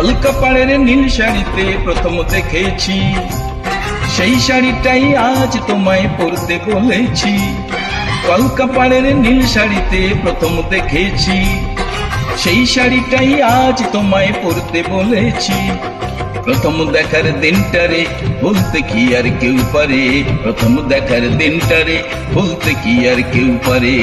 কলকা পাড়ের নীল শাড়িতে প্রথম দেখেছি, সেই শাড়িটাই আজ তোমায় পরতে বলেছি। কলকা পাড়ের নীল শাড়িতে প্রথম দেখেছি, সেই শাড়িটাই আজ তোমায় পরতে বলেছি। প্রথম দেখার দিনটারে বলতে কি আর কেউ পারে, প্রথম দেখার দিনটারে বলতে কি আর কেউ পারে।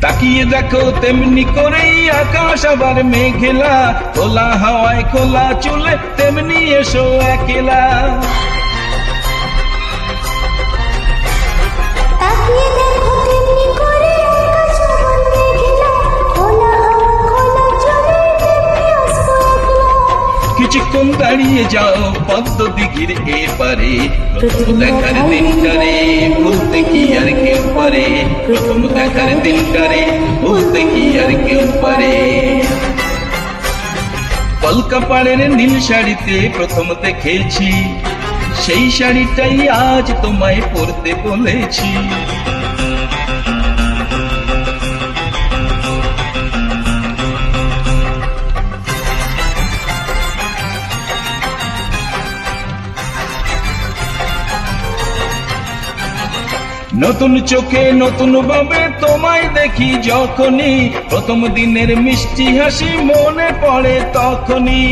তাকিয়ে দেখো তেমনি করেই আকাশ আবার মেঘলা, খোলা হাওয়ায় খোলা চুলে তেমনি এসো একলা। কিছুক্ষণ দাঁড়িয়ে যাও পদ্ম দিঘির এপারে, প্রথম দেখার দিনটারে বলতে কি আর কেউ পারে, প্রথম দেখার দিনটারে বলতে কি আর কেউ পারে। কলকা পাড়ের নীল শাড়িতে প্রথম দেখেছি, সেই শাড়িটাই আজ তোমায় পরতে বলেছি। নতুন চোখে নতুন ভাবে তোমায় দেখি যখনই, প্রথম দিনের মিষ্টি হাসি মনে পড়ে তখনই।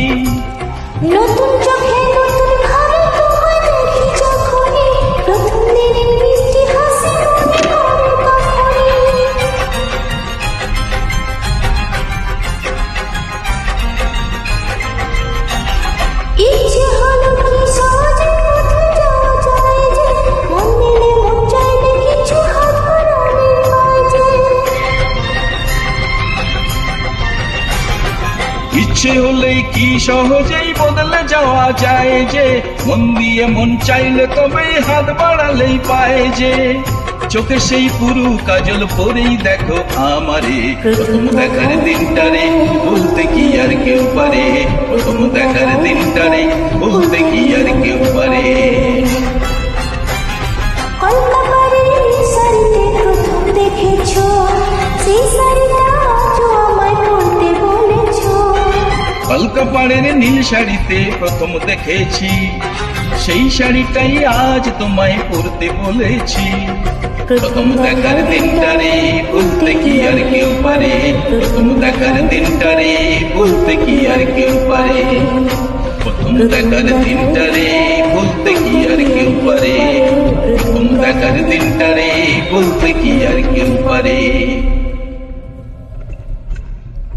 নতুন চোখে নতুন ভাবে তোমায় দেখি যখনই, প্রথম দিনের মিষ্টি হাসি মনে পড়ে তখনই। ইচ্ছে হলো কি সহজে পথে যাওয়া যায় যে, মন দিলে মন চাইলে কিছু হাত বাড়ানোর মাঝে। ইচ্ছে হলেই কি সহজেই বদলে যাওয়া যায় যে, মন দিয়ে মন চাইলে তবেই হাত বাড়ালেই পায় যে। চোখে সেই পুরু কাজল পরেই দেখো আমারে, প্রথম দেখার দিনটারে বলতে কি আর কেউ পারে, প্রথম দেখার দিনটারে বলতে কি আর কেউ পারে। কলকা পাড়ের শাড়িতে প্রথম দেখেছো, সেই শাড়িটা আজও আমায় পরতে বলেছো। কলকা পাড়ের নীল শাড়িতে প্রথম দেখেছি, সেই শাড়িটাই আজ তোমায় পরতে বলেছি। প্রথম দেখার দিনটারে বলতে কি আর কেউ পারে, প্রথম দেখার দিনটারে বলতে কি আর কেউ পারে, প্রথম দেখার দিনটারে বলতে কি আর কেউ পারে, প্রথম দেখার দিনটারে বলতে কি আর কেউ পারে।